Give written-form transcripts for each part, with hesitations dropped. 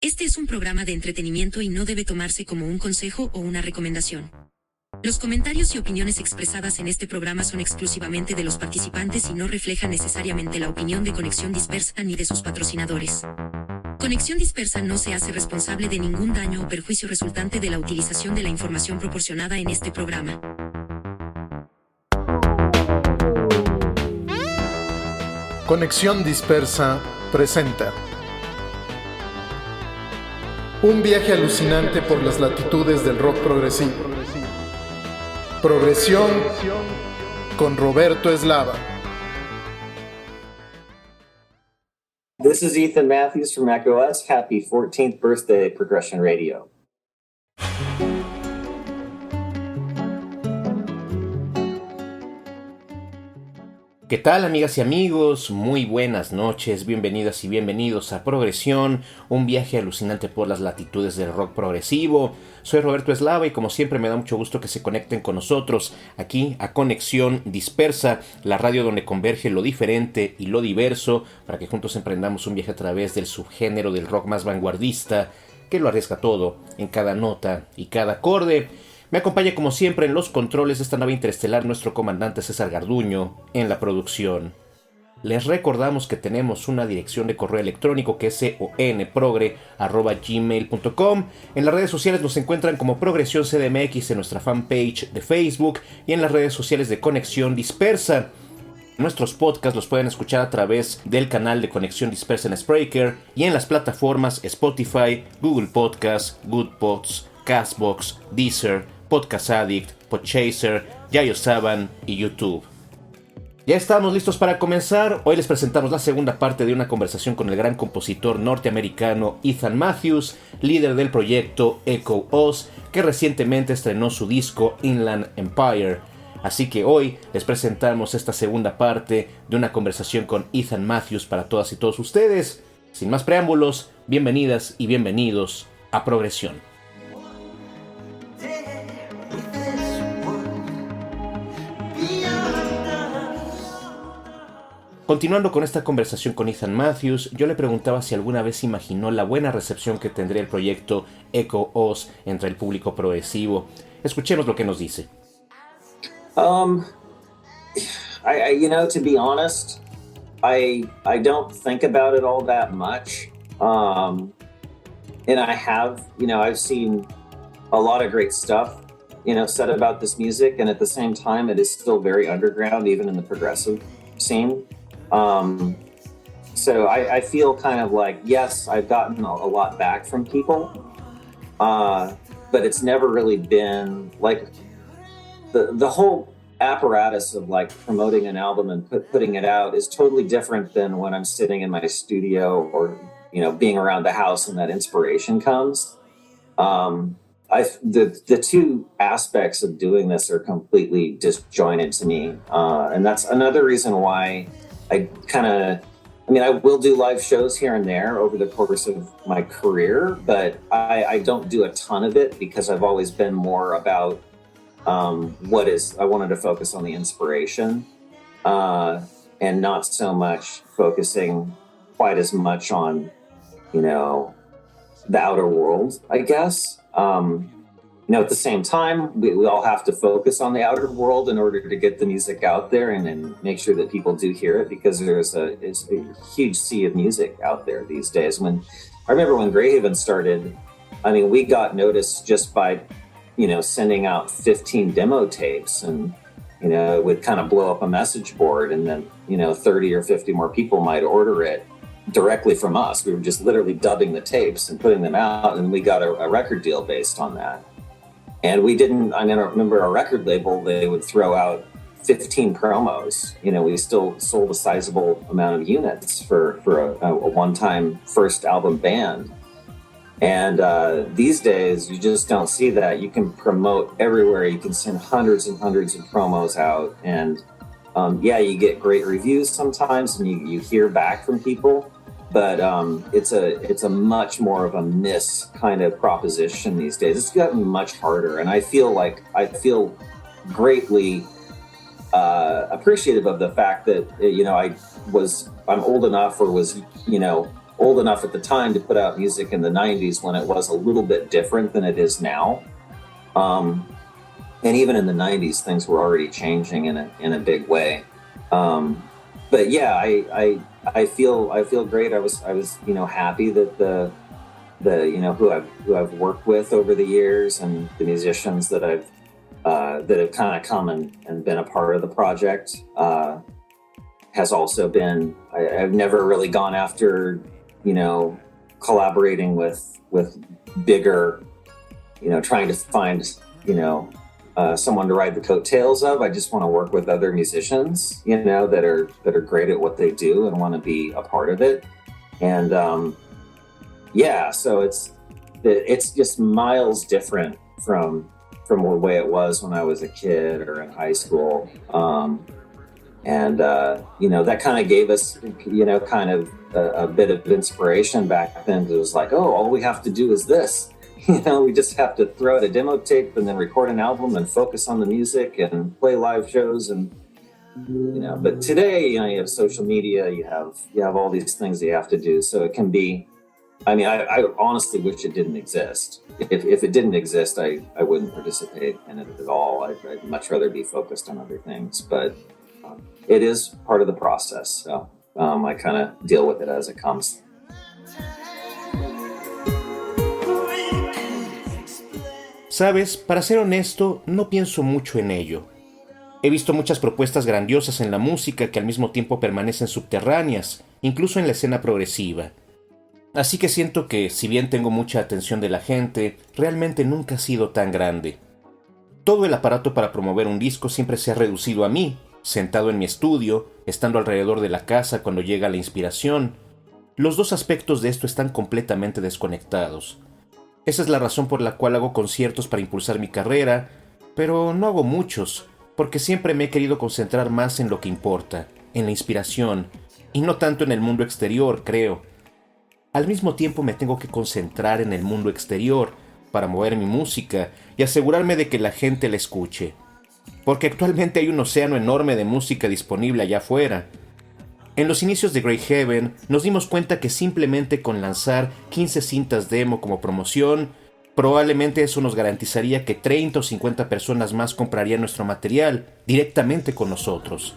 Este es un programa de entretenimiento y no debe tomarse como un consejo o una recomendación. Los comentarios y opiniones expresadas en este programa son exclusivamente de los participantes y no reflejan necesariamente la opinión de Conexión Dispersa ni de sus patrocinadores. Conexión Dispersa no se hace responsable de ningún daño o perjuicio resultante de la utilización de la información proporcionada en este programa. Conexión Dispersa presenta un viaje alucinante por las latitudes del rock progresivo. Progresión con Roberto Eslava. This is Ethan Matthews from macOS. Happy 14th birthday, Progression Radio. ¿Qué tal, amigas y amigos? Muy buenas noches, bienvenidas y bienvenidos a Progresión, un viaje alucinante por las latitudes del rock progresivo. Soy Roberto Eslava y como siempre me da mucho gusto que se conecten con nosotros aquí a Conexión Dispersa, la radio donde converge lo diferente y lo diverso para que juntos emprendamos un viaje a través del subgénero del rock más vanguardista que lo arriesga todo en cada nota y cada acorde. Me acompaña como siempre en los controles de esta nave interestelar nuestro comandante César Garduño en la producción. Les recordamos que tenemos una dirección de correo electrónico que es conprogre@gmail.com. En las redes sociales nos encuentran como Progresión CDMX en nuestra fanpage de Facebook y en las redes sociales de Conexión Dispersa. Nuestros podcasts los pueden escuchar a través del canal de Conexión Dispersa en Spreaker y en las plataformas Spotify, Google Podcasts, Goodpods, Castbox, Deezer, Podcast Addict, Podchaser, Yayo Saban y YouTube. Ya estamos listos para comenzar. Hoy les presentamos la segunda parte de una conversación con el gran compositor norteamericano Ethan Matthews, líder del proyecto Echo Oz, que recientemente estrenó su disco Inland Empire. Así que hoy les presentamos esta segunda parte de una conversación con Ethan Matthews para todas y todos ustedes. Sin más preámbulos, bienvenidas y bienvenidos a Progresión. Continuando con esta conversación con Ethan Matthews, yo le preguntaba si alguna vez imaginó la buena recepción que tendría el proyecto Echo Oz entre el público progresivo. Escuchemos lo que nos dice. To be honest, I don't think about it all that much. And I have, I've seen a lot of great stuff, said about this music, and at the same time, it is still very underground, even in the progressive scene. So I feel kind of like, yes, I've gotten a lot back from people, but it's never really been like the whole apparatus of like promoting an album and putting it out is totally different than when I'm sitting in my studio or, being around the house and that inspiration comes. The two aspects of doing this are completely disjointed to me. And that's another reason why I will do live shows here and there over the course of my career, but I don't do a ton of it because I've always been more about I wanted to focus on the inspiration and not so much focusing quite as much on, the outer world, I guess. At the same time, we all have to focus on the outer world in order to get the music out there and make sure that people do hear it, because there's a huge sea of music out there these days. I remember when Greyhaven started, we got noticed just by, sending out 15 demo tapes, and, it would kind of blow up a message board, and then, 30 or 50 more people might order it directly from us. We were just literally dubbing the tapes and putting them out, and we got a record deal based on that. And we didn't, I remember our record label, they would throw out 15 promos. We still sold a sizable amount of units for a one-time first album band. And these days, you just don't see that. You can promote everywhere. You can send hundreds and hundreds of promos out. And you get great reviews sometimes, and you hear back from people. But it's a much more of a miss kind of proposition these days. It's gotten much harder, and I feel greatly appreciative of the fact that I'm old enough, or was old enough at the time to put out music in the 90s when it was a little bit different than it is now. And even in the 90s, things were already changing in a big way. But yeah, I feel great. I was happy that the who I've worked with over the years and the musicians that that have kind of come and been a part of the project has also been. I've never really gone after collaborating with bigger, trying to find someone to ride the coattails of. I just want to work with other musicians, that are great at what they do and want to be a part of it. And so it's just miles different from the way it was when I was a kid or in high school. That kind of gave us, kind of a bit of inspiration back then. It was like, oh, all we have to do is this. We just have to throw out a demo tape and then record an album and focus on the music and play live shows. And, but today, you have social media, you have all these things that you have to do. So it can be, I honestly wish it didn't exist. If it didn't exist, I wouldn't participate in it at all. I'd much rather be focused on other things, but it is part of the process. So I kind of deal with it as it comes. Sabes, para ser honesto, no pienso mucho en ello. He visto muchas propuestas grandiosas en la música que al mismo tiempo permanecen subterráneas, incluso en la escena progresiva. Así que siento que, si bien tengo mucha atención de la gente, realmente nunca ha sido tan grande. Todo el aparato para promover un disco siempre se ha reducido a mí, sentado en mi estudio, estando alrededor de la casa cuando llega la inspiración. Los dos aspectos de esto están completamente desconectados. Esa es la razón por la cual hago conciertos para impulsar mi carrera, pero no hago muchos, porque siempre me he querido concentrar más en lo que importa, en la inspiración, y no tanto en el mundo exterior, creo. Al mismo tiempo me tengo que concentrar en el mundo exterior para mover mi música y asegurarme de que la gente la escuche, porque actualmente hay un océano enorme de música disponible allá afuera. En los inicios de Great Heaven nos dimos cuenta que simplemente con lanzar 15 cintas demo como promoción, probablemente eso nos garantizaría que 30 o 50 personas más comprarían nuestro material directamente con nosotros.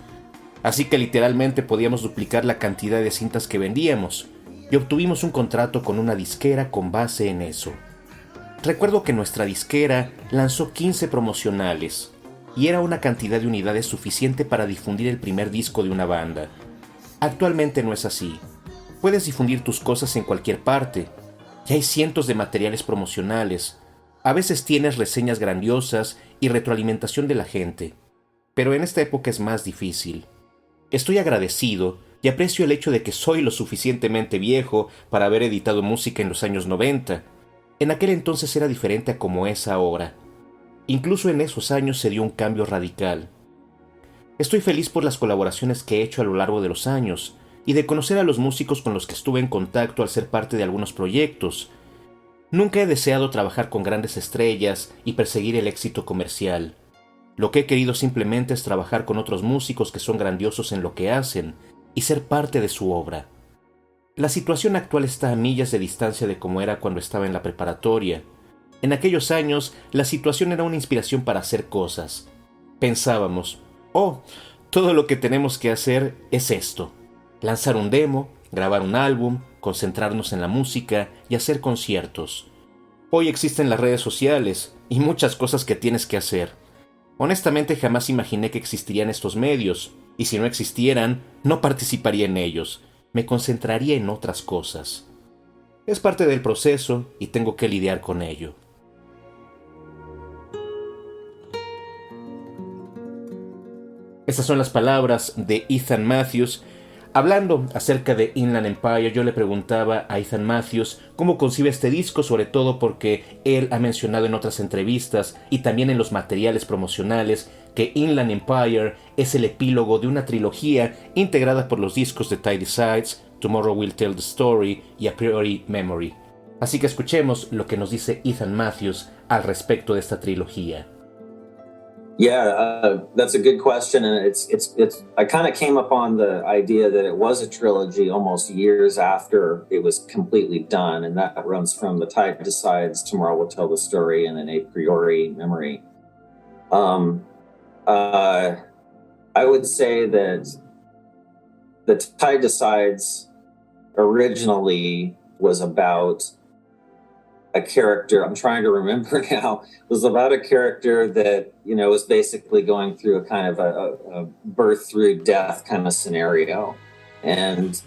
Así que literalmente podíamos duplicar la cantidad de cintas que vendíamos, y obtuvimos un contrato con una disquera con base en eso. Recuerdo que nuestra disquera lanzó 15 promocionales, y era una cantidad de unidades suficiente para difundir el primer disco de una banda. Actualmente no es así. Puedes difundir tus cosas en cualquier parte. Ya hay cientos de materiales promocionales. A veces tienes reseñas grandiosas y retroalimentación de la gente. Pero en esta época es más difícil. Estoy agradecido y aprecio el hecho de que soy lo suficientemente viejo para haber editado música en los años 90. En aquel entonces era diferente a como es ahora. Incluso en esos años se dio un cambio radical. Estoy feliz por las colaboraciones que he hecho a lo largo de los años y de conocer a los músicos con los que estuve en contacto al ser parte de algunos proyectos. Nunca he deseado trabajar con grandes estrellas y perseguir el éxito comercial. Lo que he querido simplemente es trabajar con otros músicos que son grandiosos en lo que hacen y ser parte de su obra. La situación actual está a millas de distancia de como era cuando estaba en la preparatoria. En aquellos años, la situación era una inspiración para hacer cosas. Pensábamos, todo lo que tenemos que hacer es esto: lanzar un demo, grabar un álbum, concentrarnos en la música y hacer conciertos. Hoy existen las redes sociales y muchas cosas que tienes que hacer. Honestamente jamás imaginé que existirían estos medios, y si no existieran, no participaría en ellos. Me concentraría en otras cosas. Es parte del proceso y tengo que lidiar con ello. Estas son las palabras de Ethan Matthews. Hablando acerca de Inland Empire, yo le preguntaba a Ethan Matthews cómo concibe este disco, sobre todo porque él ha mencionado en otras entrevistas y también en los materiales promocionales que Inland Empire es el epílogo de una trilogía integrada por los discos de Tidy Sides, Tomorrow Will Tell the Story y A Priori Memory. Así que escuchemos lo que nos dice Ethan Matthews al respecto de esta trilogía. That's a good question, and it's. I kind of came upon the idea that it was a trilogy almost years after it was completely done, and that runs from The Tide Decides, Tomorrow Will Tell the Story, and then A Priori Memory. I would say that The Tide Decides originally was about a character, I'm trying to remember now, was about a character that, was basically going through a kind of a birth through death kind of scenario. And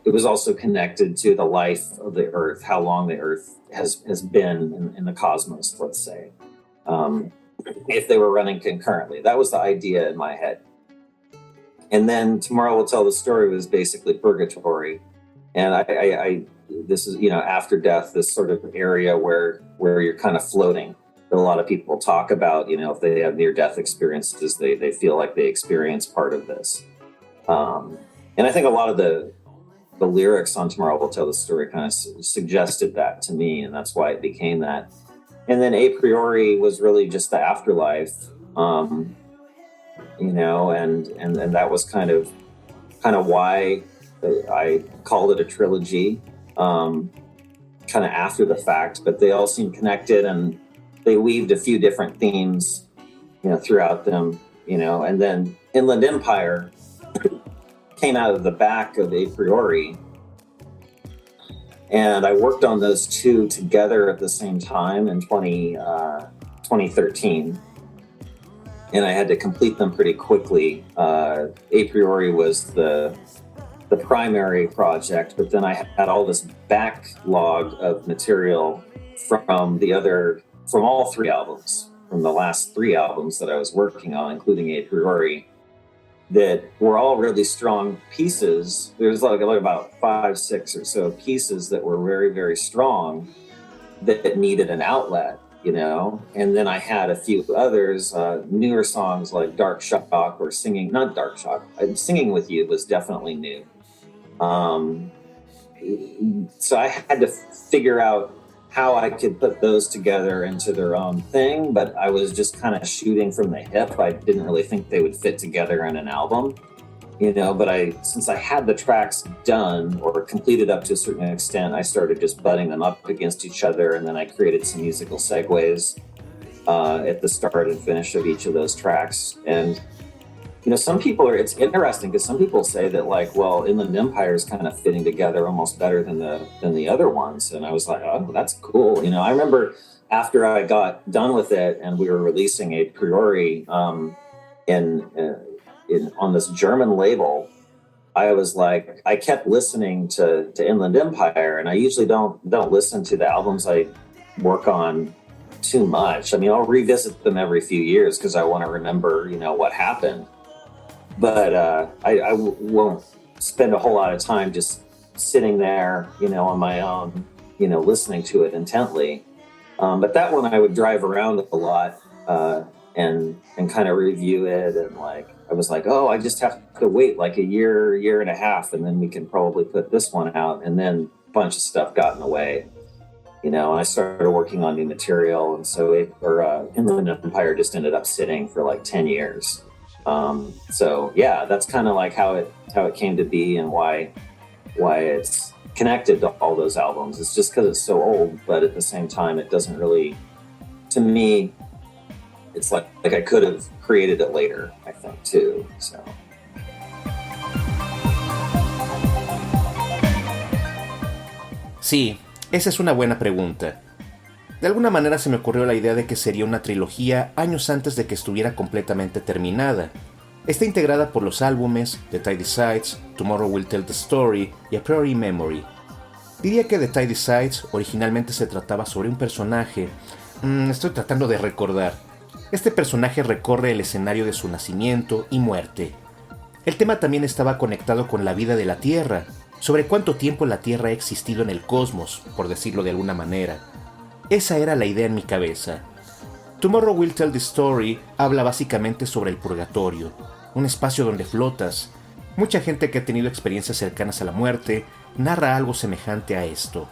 it was also connected to the life of the Earth, how long the Earth has been in the cosmos, let's say, if they were running concurrently. That was the idea in my head. And then Tomorrow Will Tell the Story was basically purgatory. And I this is, after death, this sort of area where you're kind of floating. That a lot of people talk about, if they have near-death experiences, they feel like they experience part of this. And I think a lot of the lyrics on Tomorrow Will Tell the Story kind of suggested that to me, and that's why it became that. And then A Priori was really just the afterlife, and that was kind of why I called it a trilogy, kind of after the fact, but they all seem connected, and they weaved a few different themes, throughout them, and then Inland Empire came out of the back of A Priori, and I worked on those two together at the same time in 2013, and I had to complete them pretty quickly. A Priori was the primary project, but then I had all this backlog of material from all three albums, from the last three albums that I was working on, including A Priori, that were all really strong pieces. There's like about 5, 6 or so pieces that were very, very strong that needed an outlet, and then I had a few others, newer songs like Dark Shock or Singing With You was definitely new. So I had to figure out how I could put those together into their own thing, but I was just kind of shooting from the hip. I didn't really think they would fit together in an album, but since I had the tracks done or completed up to a certain extent, I started just butting them up against each other, and then I created some musical segues at the start and finish of each of those tracks. And some people it's interesting because some people say that Inland Empire is kind of fitting together almost better than the other ones. And I was like, oh, that's cool. I remember after I got done with it and we were releasing A Priori on this German label, I was like, I kept listening to Inland Empire, and I usually don't listen to the albums I work on too much. I mean, I'll revisit them every few years because I want to remember, what happened. But I won't spend a whole lot of time just sitting there, on my own, listening to it intently. But that one I would drive around a lot and kind of review it. And I was like, oh, I just have to wait like a year and a half, and then we can probably put this one out. And then a bunch of stuff got in the way, and I started working on new material. And so Inland Empire just ended up sitting for like 10 years. So yeah, that's kind of like how it came to be and why it's connected to all those albums. It's just because it's so old, but at the same time, it doesn't really, to me, it's like I could have created it later, I think, too. So. Sí, esa es una buena pregunta. De alguna manera se me ocurrió la idea de que sería una trilogía años antes de que estuviera completamente terminada. Está integrada por los álbumes The Tide Decides, Tomorrow Will Tell the Story y A Priori Memory. Diría que The Tide Decides originalmente se trataba sobre un personaje. Estoy tratando de recordar. Este personaje recorre el escenario de su nacimiento y muerte. El tema también estaba conectado con la vida de la Tierra, sobre cuánto tiempo la Tierra ha existido en el cosmos, por decirlo de alguna manera. Esa era la idea en mi cabeza. Tomorrow Will Tell the Story habla básicamente sobre el purgatorio, un espacio donde flotas. Mucha gente que ha tenido experiencias cercanas a la muerte narra algo semejante a esto.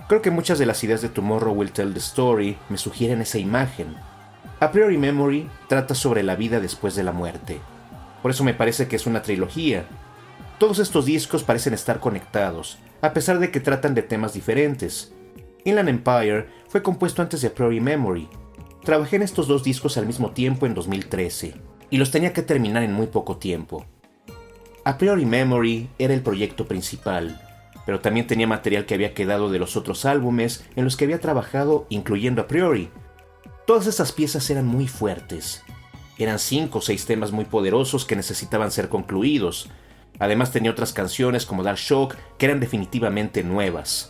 Creo que muchas de las ideas de Tomorrow Will Tell the Story me sugieren esa imagen. A Priori Memory trata sobre la vida después de la muerte. Por eso me parece que es una trilogía. Todos estos discos parecen estar conectados, a pesar de que tratan de temas diferentes. Inland Empire fue compuesto antes de A Priori Memory. Trabajé en estos dos discos al mismo tiempo en 2013, y los tenía que terminar en muy poco tiempo. A Priori Memory era el proyecto principal, pero también tenía material que había quedado de los otros álbumes en los que había trabajado, incluyendo A Priori. Todas esas piezas eran muy fuertes. Eran 5 o 6 temas muy poderosos que necesitaban ser concluidos. Además tenía otras canciones como Dark Shock que eran definitivamente nuevas.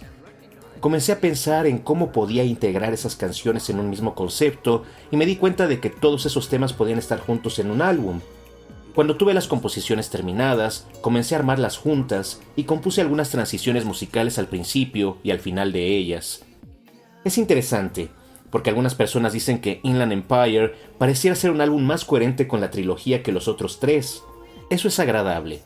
Comencé a pensar en cómo podía integrar esas canciones en un mismo concepto y me di cuenta de que todos esos temas podían estar juntos en un álbum. Cuando tuve las composiciones terminadas, comencé a armarlas juntas y compuse algunas transiciones musicales al principio y al final de ellas. Es interesante, porque algunas personas dicen que Inland Empire pareciera ser un álbum más coherente con la trilogía que los otros 3. Eso es agradable.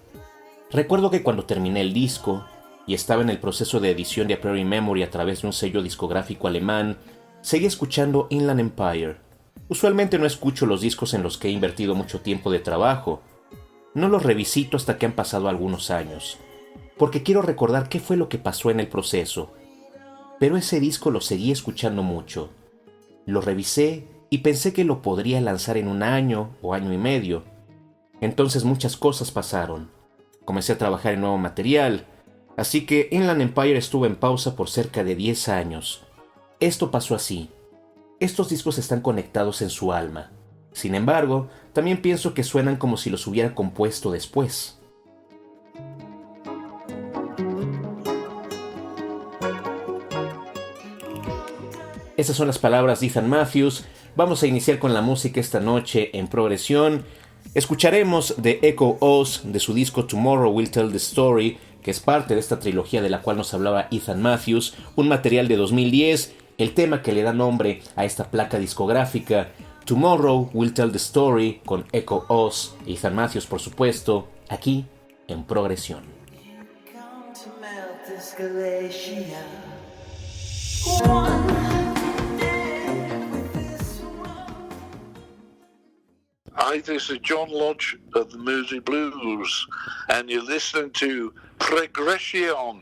Recuerdo que cuando terminé el disco, y estaba en el proceso de edición de A Priori Memory a través de un sello discográfico alemán, seguí escuchando Inland Empire. Usualmente no escucho los discos en los que he invertido mucho tiempo de trabajo. No los revisito hasta que han pasado algunos años, porque quiero recordar qué fue lo que pasó en el proceso. Pero ese disco lo seguí escuchando mucho. Lo revisé y pensé que lo podría lanzar en un año o año y medio. Entonces muchas cosas pasaron. Comencé a trabajar en nuevo material, así que Inland Empire estuvo en pausa por cerca de 10 años. Esto pasó así. Estos discos están conectados en su alma. Sin embargo, también pienso que suenan como si los hubiera compuesto después. Esas son las palabras de Ethan Matthews. Vamos a iniciar con la música esta noche en Progresión. Escucharemos de Echo Oz de su disco Tomorrow Will Tell the Story, que es parte de esta trilogía de la cual nos hablaba Ethan Matthews, un material de 2010, el tema que le da nombre a esta placa discográfica, Tomorrow Will Tell the Story, con Echo Oz y Ethan Matthews, por supuesto, aquí en Progresión. Hi, this is John Lodge of the Moody Blues, and you're listening to Progression.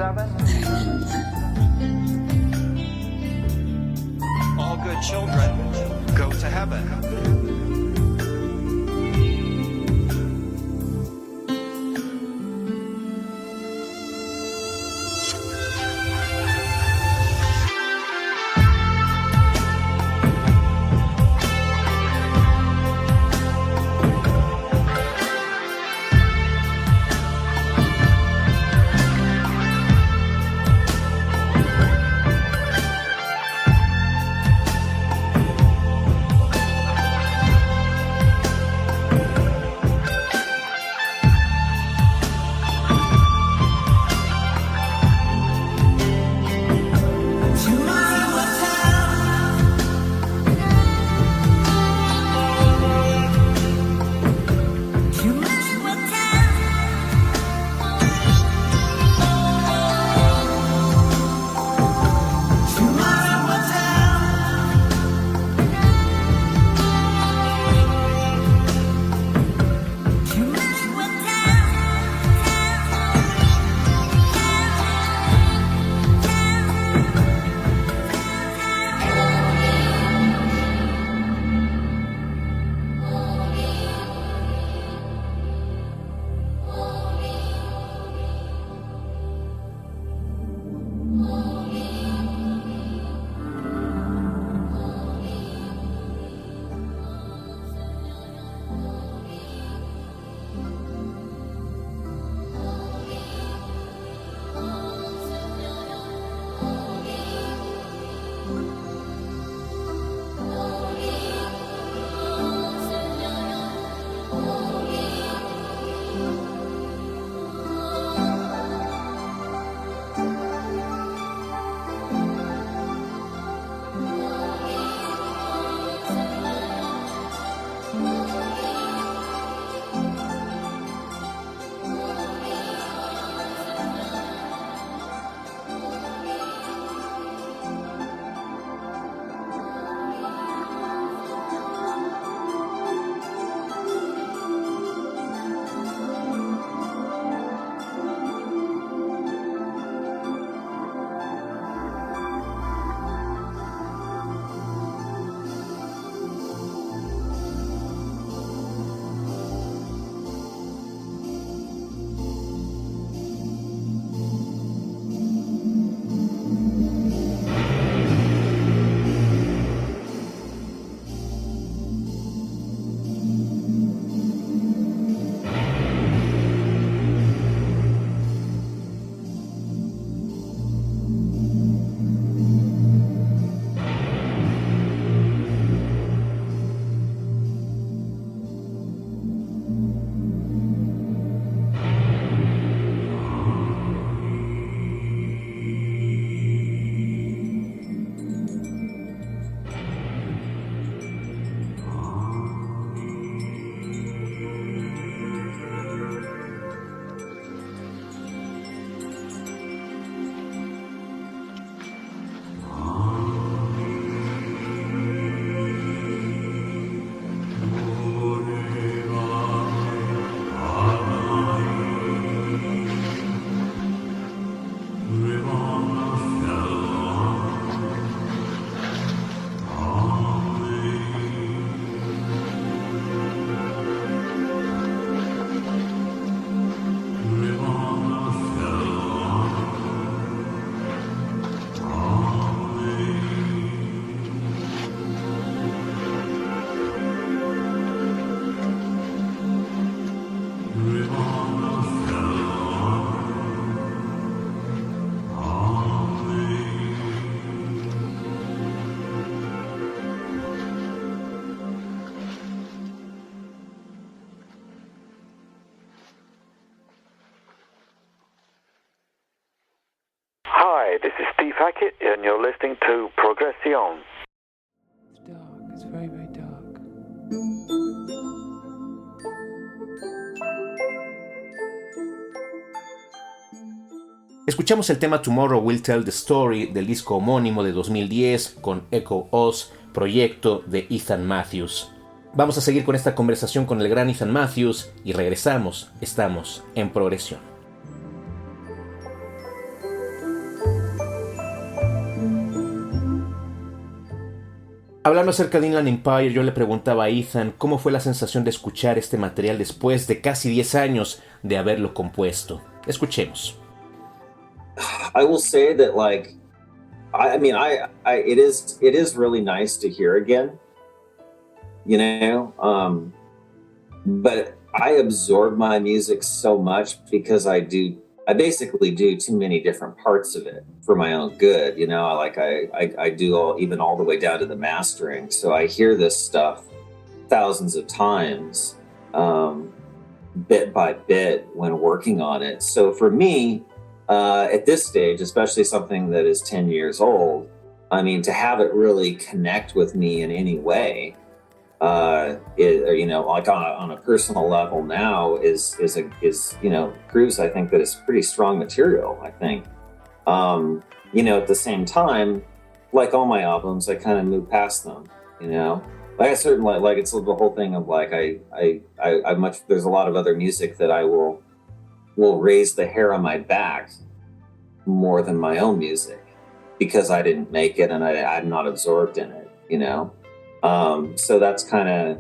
7. All good children go to heaven. Hi, this is Steve Hackett, and you're listening to Progresión. It's dark. It's very, very dark. Escuchamos el tema Tomorrow Will Tell the Story del disco homónimo de 2010 con Echo Oz, proyecto de Ethan Matthews. Vamos a seguir con esta conversación con el gran Ethan Matthews y regresamos. Estamos en Progresión. Hablando acerca de Inland Empire, yo le preguntaba a Ethan cómo fue la sensación de escuchar este material después de casi 10 años de haberlo compuesto. Escuchemos. I will say that, like, it is really nice to hear again, you know, but I absorb my music so much because I basically do too many different parts of it for my own good, you know. I do all the way down to the mastering, so I hear this stuff thousands of times, bit by bit when working on it. So for me, at this stage, especially something that is 10 years old, I mean, to have it really connect with me in any way, you know, like on a personal level now is you know, proves, I think, that it's pretty strong material, I think. You know, at the same time, like all my albums, I kind of move past them, you know. Like I certainly, like it's the whole thing of like, there's a lot of other music that I will raise the hair on my back more than my own music because I didn't make it and I'm not absorbed in it, you know? So that's kind of,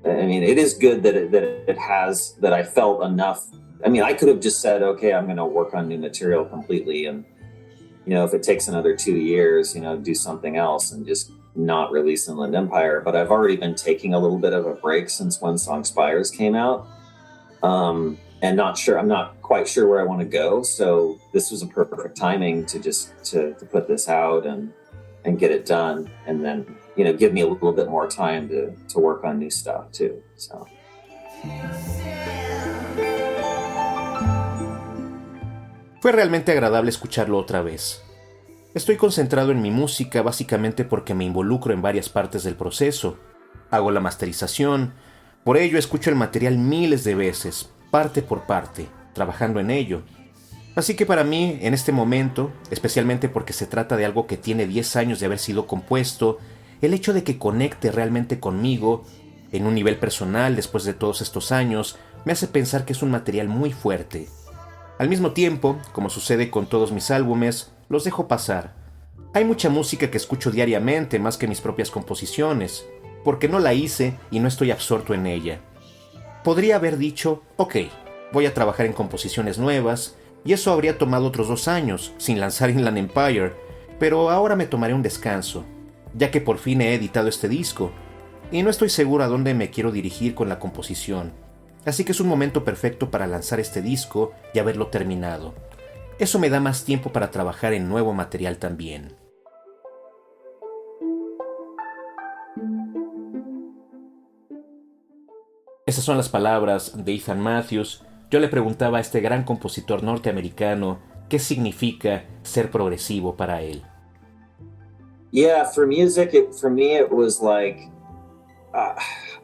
I mean, it is good that I felt enough. I mean, I could have just said, okay, I'm going to work on new material completely. And, you know, if it takes another 2 years, you know, do something else and just not release Inland Empire. But I've already been taking a little bit of a break since When Song Spires came out. And I'm not quite sure where I want to go. So this was a perfect timing to just to put this out and get it done. And then, you know, give me a little bit more time to work on new stuff too. So. Fue realmente agradable escucharlo otra vez. Estoy concentrado en mi música básicamente porque me involucro en varias partes del proceso. Hago la masterización, por ello escucho el material miles de veces, parte por parte, trabajando en ello. Así que para mí, en este momento, especialmente porque se trata de algo que tiene 10 años de haber sido compuesto, el hecho de que conecte realmente conmigo, en un nivel personal después de todos estos años, me hace pensar que es un material muy fuerte. Al mismo tiempo, como sucede con todos mis álbumes, los dejo pasar. Hay mucha música que escucho diariamente más que mis propias composiciones, porque no la hice y no estoy absorto en ella. Podría haber dicho, ok, voy a trabajar en composiciones nuevas, y eso habría tomado otros 2 años, sin lanzar Inland Empire, pero ahora me tomaré un descanso, ya que por fin he editado este disco, y no estoy seguro a dónde me quiero dirigir con la composición. Así que es un momento perfecto para lanzar este disco y haberlo terminado. Eso me da más tiempo para trabajar en nuevo material también. Esas son las palabras de Ethan Matthews. Yo le preguntaba a este gran compositor norteamericano qué significa ser progresivo para él. Yeah, for music, for me, it was like,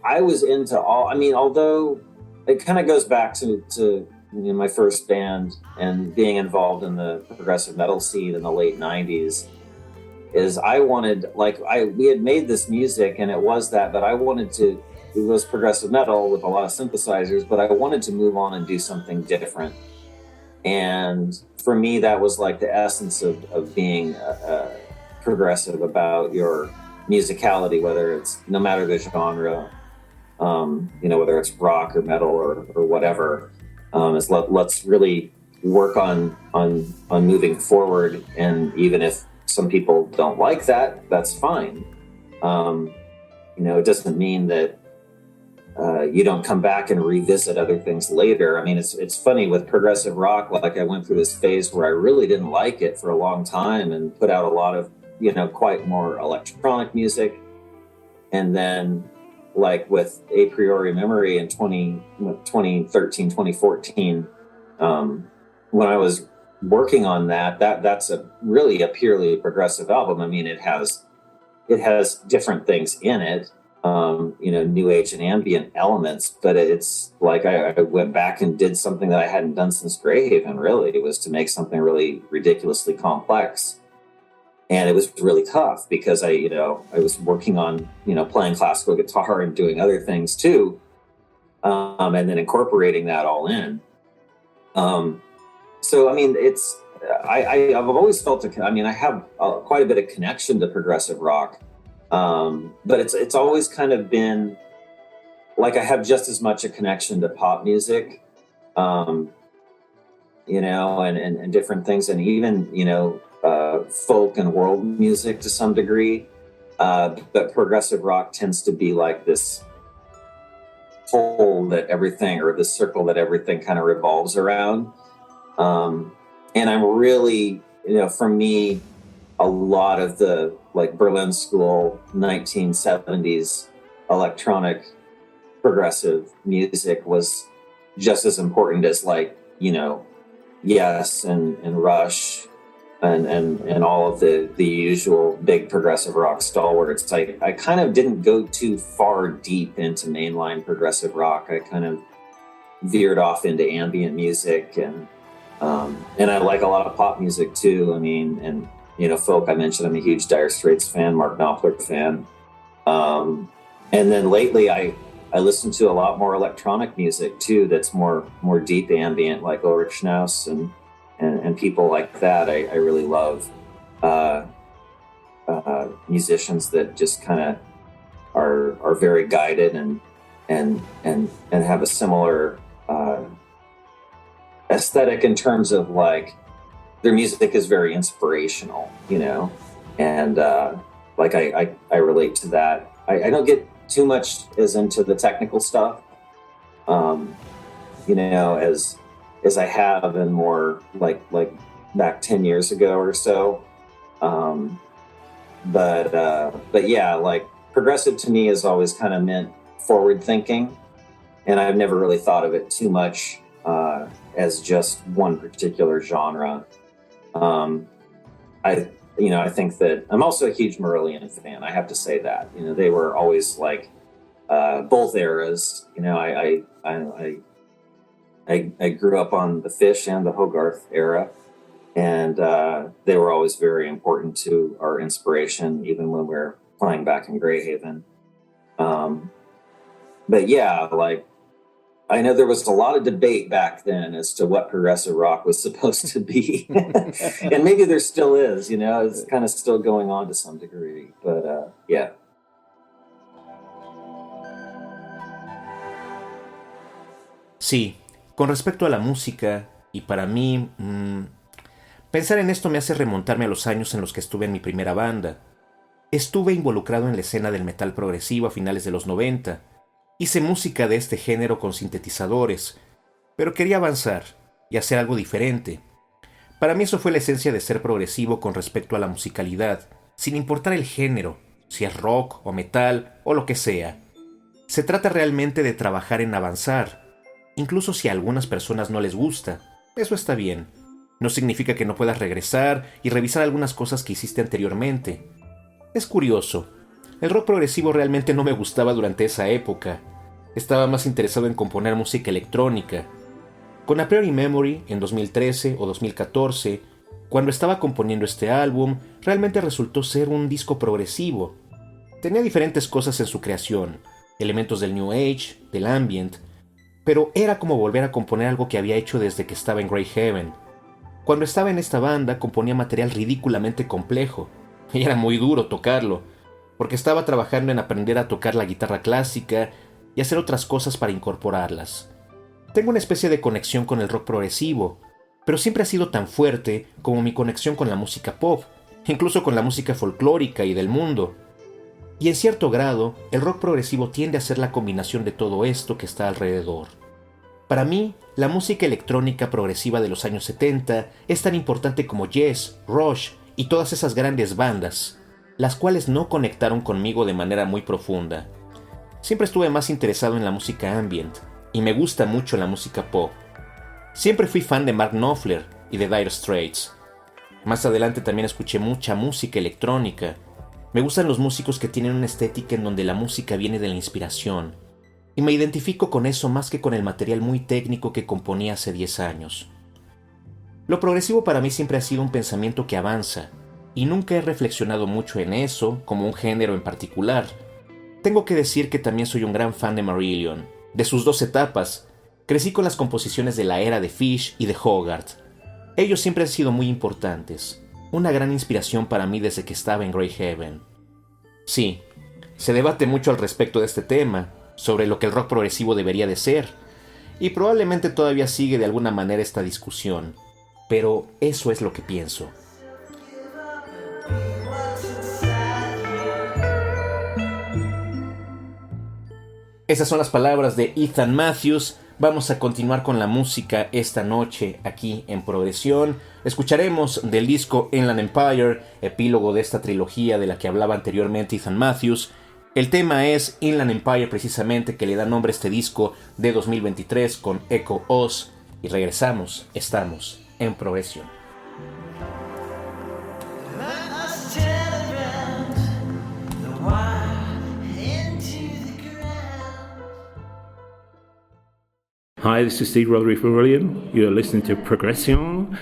I was into all, I mean, although it kind of goes back to you know, my first band and being involved in the progressive metal scene in the late 90s, is I wanted, like, we had made this music and it was that, but it was progressive metal with a lot of synthesizers, but I wanted to move on and do something different. And for me, that was like the essence of being progressive about your musicality, whether it's, no matter the genre, you know, whether it's rock or metal or whatever, is let's really work on moving forward. And even if some people don't like that, that's fine. You know, it doesn't mean that you don't come back and revisit other things later. I mean, it's funny with progressive rock, like I went through this phase where I really didn't like it for a long time and put out a lot of, you know, quite more electronic music. And then like with A Priori Memory in 2013, 2014, when I was working on that's really a purely progressive album. I mean, it has different things in it, you know, new age and ambient elements, but it's like I went back and did something that I hadn't done since Greyhaven, really. It was to make something really ridiculously complex. And it was really tough because I was working on, you know, playing classical guitar and doing other things too. And then incorporating that all in. So, I mean, I've always felt, I have quite a bit of connection to progressive rock. But it's always kind of been like I have just as much a connection to pop music, you know, and different things, and even, you know, folk and world music to some degree. But progressive rock tends to be like this hole that everything, or this circle that everything kind of revolves around. And I'm really, you know, for me, a lot of the like Berlin School 1970s electronic progressive music was just as important as, like, you know, Yes and Rush and all of the usual big progressive rock stalwarts. I kind of didn't go too far deep into mainline progressive rock. I kind of veered off into ambient music, and I like a lot of pop music too. I mean, and, you know, folk, I mentioned I'm a huge Dire Straits fan, Mark Knopfler fan. And then lately I listen to a lot more electronic music too, that's more deep ambient, like Ulrich Schnaus and people like that. I really love musicians that just kind of are very guided and have a similar aesthetic in terms of, like, their music is very inspirational, you know, and like I relate to that. I don't get too much as into the technical stuff, you know, as I have been more like back 10 years ago or so. But yeah, like, progressive to me has always kind of meant forward thinking, and I've never really thought of it too much as just one particular genre. I think that I'm also a huge Marillion fan. I have to say that, you know, they were always like both eras. You know, I grew up on the Fish and the Hogarth era, and they were always very important to our inspiration, even when we were playing back in Greyhaven. But yeah, like, I know there was a lot of debate back then as to what progressive rock was supposed to be. And maybe there still is, you know, it's kind of still going on to some degree. But yeah. Sí, con respecto a la música, y para mí, pensar en esto me hace remontarme a los años en los que estuve en mi primera banda. Estuve involucrado en la escena del metal progresivo a finales de los 90. Hice música de este género con sintetizadores, pero quería avanzar y hacer algo diferente. Para mí eso fue la esencia de ser progresivo con respecto a la musicalidad, sin importar el género, si es rock o metal o lo que sea. Se trata realmente de trabajar en avanzar, incluso si a algunas personas no les gusta. Eso está bien. No significa que no puedas regresar y revisar algunas cosas que hiciste anteriormente. Es curioso. El rock progresivo realmente no me gustaba durante esa época. Estaba más interesado en componer música electrónica. Con A Priori Memory, en 2013 o 2014, cuando estaba componiendo este álbum, realmente resultó ser un disco progresivo. Tenía diferentes cosas en su creación, elementos del New Age, del ambient, pero era como volver a componer algo que había hecho desde que estaba en Greyhaven. Cuando estaba en esta banda componía material ridículamente complejo, y era muy duro tocarlo, porque estaba trabajando en aprender a tocar la guitarra clásica y hacer otras cosas para incorporarlas. Tengo una especie de conexión con el rock progresivo, pero siempre ha sido tan fuerte como mi conexión con la música pop, incluso con la música folclórica y del mundo. Y en cierto grado, el rock progresivo tiende a ser la combinación de todo esto que está alrededor. Para mí, la música electrónica progresiva de los años 70 es tan importante como Yes, Rush y todas esas grandes bandas, las cuales no conectaron conmigo de manera muy profunda. Siempre estuve más interesado en la música ambient, y me gusta mucho la música pop. Siempre fui fan de Mark Knopfler y de Dire Straits. Más adelante también escuché mucha música electrónica. Me gustan los músicos que tienen una estética en donde la música viene de la inspiración, y me identifico con eso más que con el material muy técnico que componía hace 10 años. Lo progresivo para mí siempre ha sido un pensamiento que avanza, y nunca he reflexionado mucho en eso, como un género en particular. Tengo que decir que también soy un gran fan de Marillion, de sus 2 etapas. Crecí con las composiciones de la era de Fish y de Hogarth. Ellos siempre han sido muy importantes, una gran inspiración para mí desde que estaba en Greyhaven. Sí, Se debate mucho al respecto de este tema, sobre lo que el rock progresivo debería de ser, y probablemente todavía sigue de alguna manera esta discusión, pero eso es lo que pienso. Esas son las palabras de Ethan Matthews. Vamos a continuar con la música esta noche aquí en Progresión. Escucharemos del disco Inland Empire, epílogo de esta trilogía de la que hablaba anteriormente Ethan Matthews. El tema es Inland Empire precisamente, que le da nombre a este disco de 2023 con Echo Oz. Y regresamos, estamos en Progresión. Hi, this is Steve Roderick William. You're listening to Progression.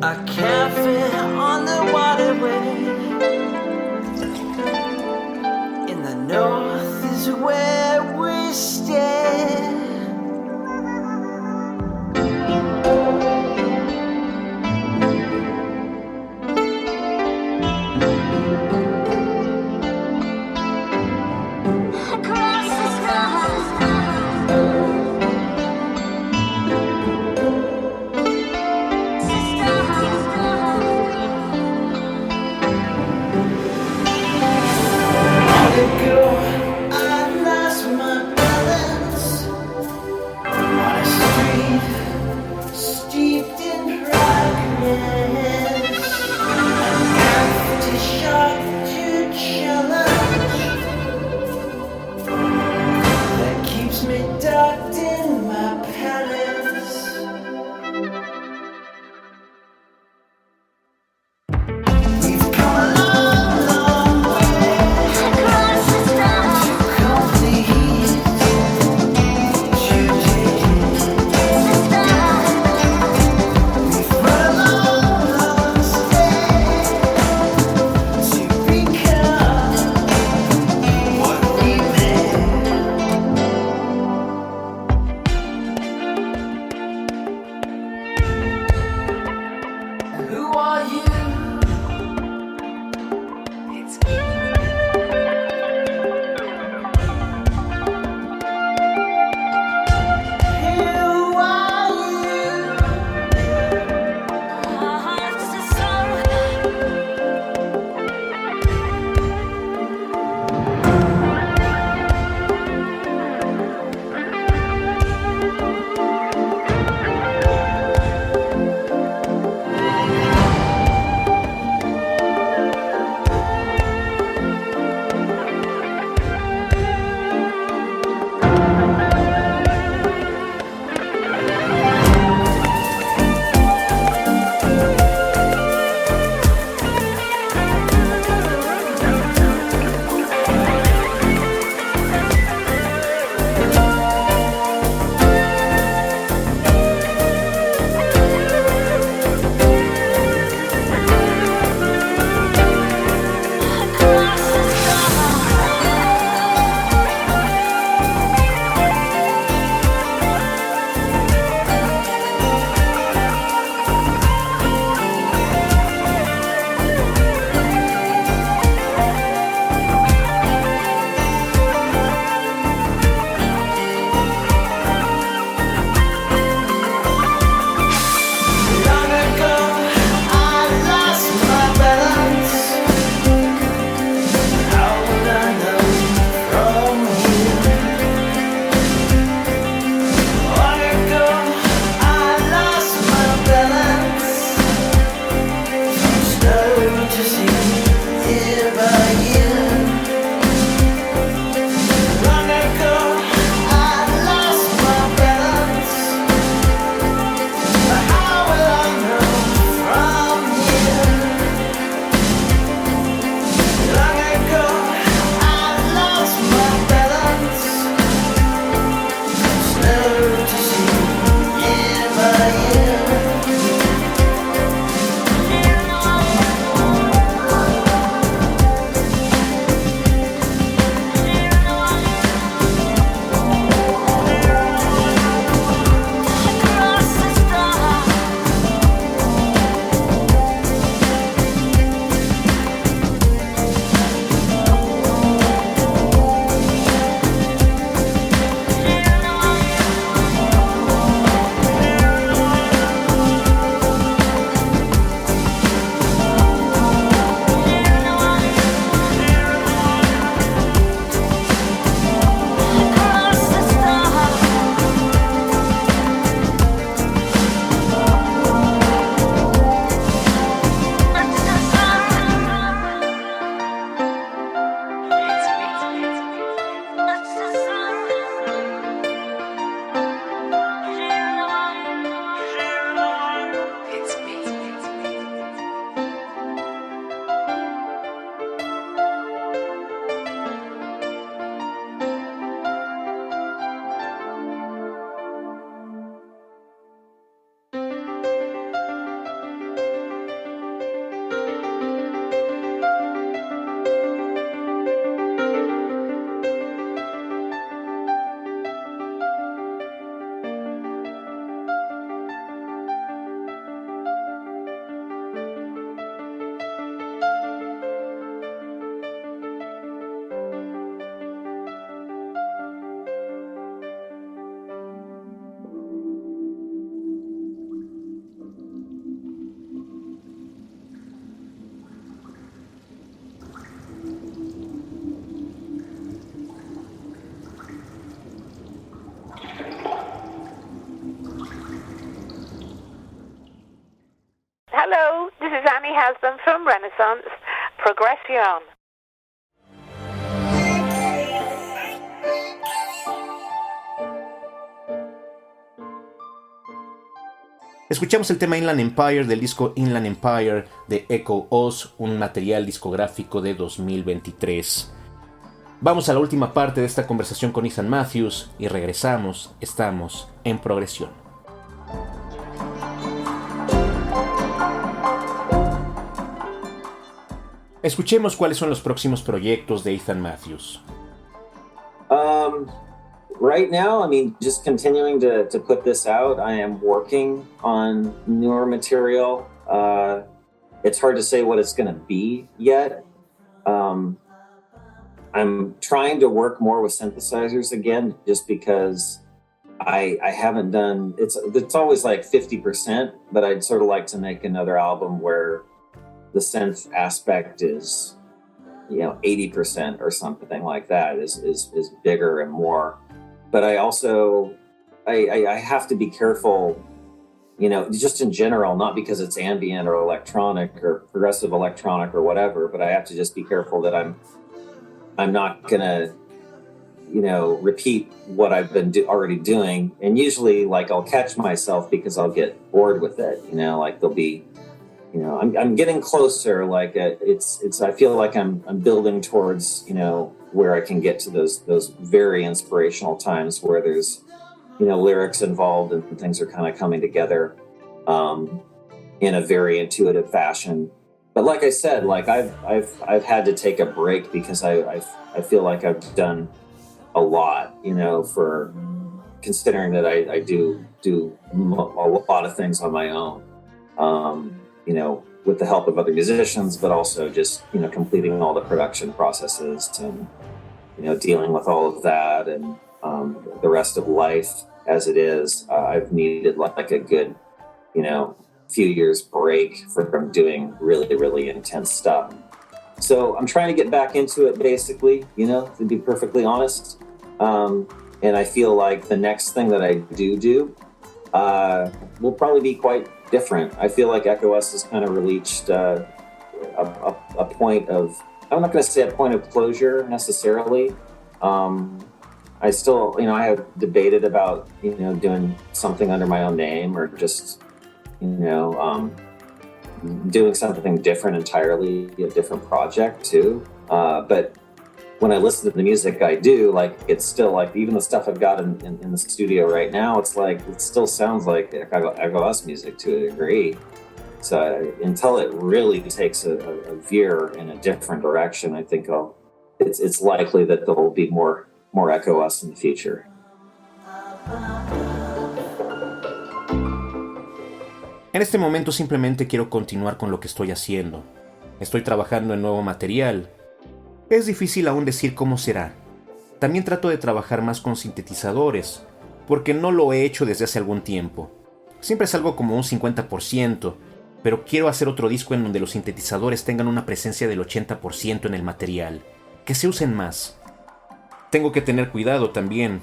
A cafe on the waterway. In the north is where we stay. Danny has them from Renaissance, Progresión. Escuchamos el tema Inland Empire del disco Inland Empire de Echo Oz, un material discográfico de 2023. Vamos a la última parte de esta conversación con Ethan Matthews y regresamos. Estamos en Progresión. Escuchemos cuáles son los próximos proyectos de Ethan Matthews. Right now, I mean, just continuing to put this out. I am working on newer material. It's hard to say what it's going to be yet. I'm trying to work more with synthesizers again, just because I haven't done, it's always like 50%, but I'd sort of like to make another album where the synth aspect is, 80% or something like that is bigger and more. But I also, I have to be careful, just in general, not because it's ambient or electronic or progressive electronic or whatever, but I have to just be careful that I'm not gonna, repeat what I've been already doing. And usually, like, I'll catch myself because I'll get bored with it. Like there'll be, I'm getting closer. Like it's. I feel like I'm building towards, where I can get to those very inspirational times where there's, lyrics involved and things are kind of coming together in a very intuitive fashion. But like I said, like I've had to take a break because I feel like I've done a lot, for considering that I do a lot of things on my own, with the help of other musicians, but also just, completing all the production processes and, dealing with all of that and the rest of life as it is. I've needed like a good, few years break from doing really, really intense stuff. So I'm trying to get back into it, basically, to be perfectly honest. And I feel like the next thing that I do will probably be quite different. I feel like Echo Us has kind of reached a point of, I'm not going to say a point of closure necessarily. I still, I have debated about, doing something under my own name or just, doing something different entirely, a different project too. But when I listen to the music I do, like, it's still like, even the stuff I've got in the studio right now, it's like, it still sounds like Echo Us music to a degree. So until it really takes a veer in a different direction, I think it's likely that there will be more Echo Us in the future. En este momento simplemente quiero continuar con lo que estoy haciendo. Estoy trabajando en nuevo material. Es difícil aún decir cómo será. También trato de trabajar más con sintetizadores, porque no lo he hecho desde hace algún tiempo. Siempre es algo como un 50%, pero quiero hacer otro disco en donde los sintetizadores tengan una presencia del 80% en el material, que se usen más. Tengo que tener cuidado también,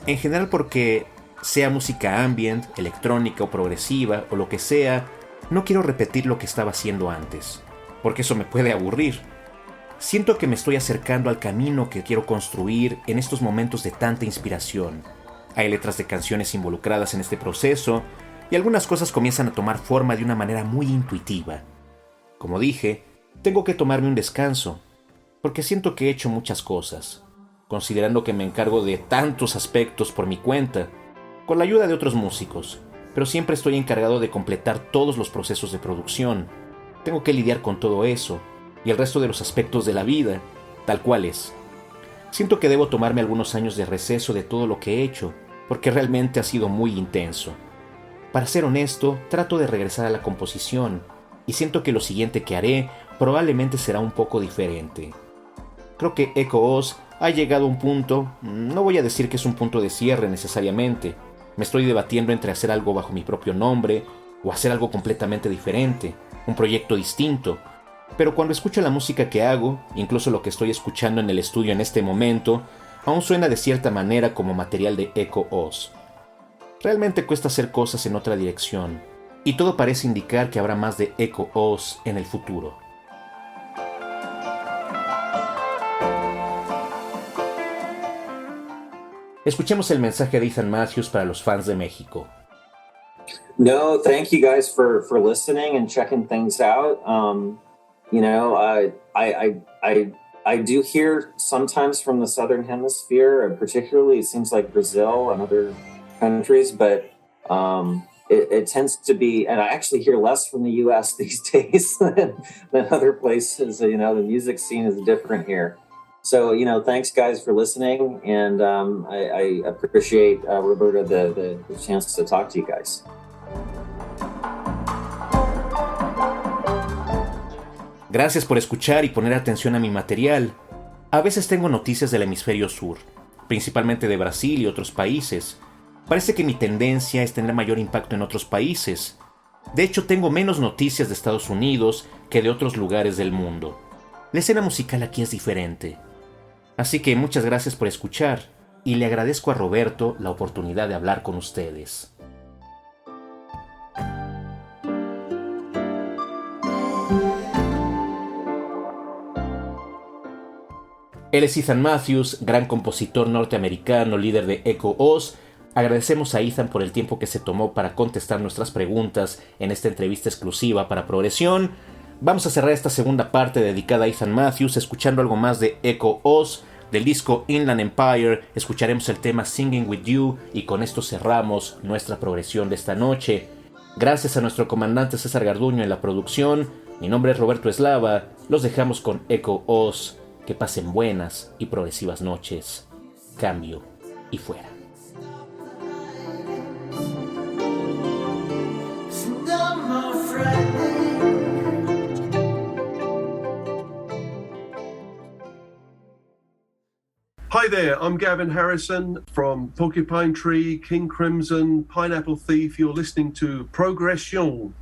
en general porque sea música ambient, electrónica o progresiva o lo que sea, no quiero repetir lo que estaba haciendo antes, porque eso me puede aburrir. Siento que me estoy acercando al camino que quiero construir en estos momentos de tanta inspiración. Hay letras de canciones involucradas en este proceso y algunas cosas comienzan a tomar forma de una manera muy intuitiva. Como dije, tengo que tomarme un descanso, porque siento que he hecho muchas cosas, considerando que me encargo de tantos aspectos por mi cuenta, con la ayuda de otros músicos, pero siempre estoy encargado de completar todos los procesos de producción. Tengo que lidiar con todo eso y el resto de los aspectos de la vida, tal cual es. Siento que debo tomarme algunos años de receso de todo lo que he hecho, porque realmente ha sido muy intenso. Para ser honesto, trato de regresar a la composición, y siento que lo siguiente que haré probablemente será un poco diferente. Creo que Echo Oz ha llegado a un punto, no voy a decir que es un punto de cierre necesariamente. Me estoy debatiendo entre hacer algo bajo mi propio nombre o hacer algo completamente diferente, un proyecto distinto. Pero cuando escucho la música que hago, incluso lo que estoy escuchando en el estudio en este momento, aún suena de cierta manera como material de Echo Oz. Realmente cuesta hacer cosas en otra dirección, y todo parece indicar que habrá más de Echo Oz en el futuro. Escuchemos el mensaje de Ethan Matthews para los fans de México. No, thank you guys for listening and checking things out. I do hear sometimes from the Southern Hemisphere, and particularly it seems like Brazil and other countries, but it tends to be, and I actually hear less from the U.S. these days than other places. The music scene is different here. So, thanks guys for listening, and I appreciate, Roberta, the chance to talk to you guys. Gracias por escuchar y poner atención a mi material. A veces tengo noticias del hemisferio sur, principalmente de Brasil y otros países. Parece que mi tendencia es tener mayor impacto en otros países. De hecho, tengo menos noticias de Estados Unidos que de otros lugares del mundo. La escena musical aquí es diferente. Así que muchas gracias por escuchar, y le agradezco a Roberto la oportunidad de hablar con ustedes. Él es Ethan Matthews, gran compositor norteamericano, líder de Echo Oz. Agradecemos a Ethan por el tiempo que se tomó para contestar nuestras preguntas en esta entrevista exclusiva para Progresión. Vamos a cerrar esta segunda parte dedicada a Ethan Matthews escuchando algo más de Echo Oz. Del disco Inland Empire escucharemos el tema Singing With You, y con esto cerramos nuestra progresión de esta noche. Gracias a nuestro comandante César Garduño en la producción. Mi nombre es Roberto Eslava. Los dejamos con Echo Oz. Que pasen buenas y progresivas noches. Cambio y fuera. Hi there, I'm Gavin Harrison from Porcupine Tree, King Crimson, Pineapple Thief. You're listening to Progresión.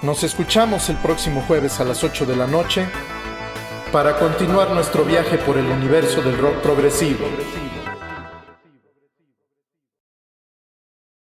Nos escuchamos el próximo jueves a las 8 de la noche para continuar nuestro viaje por el universo del rock progresivo.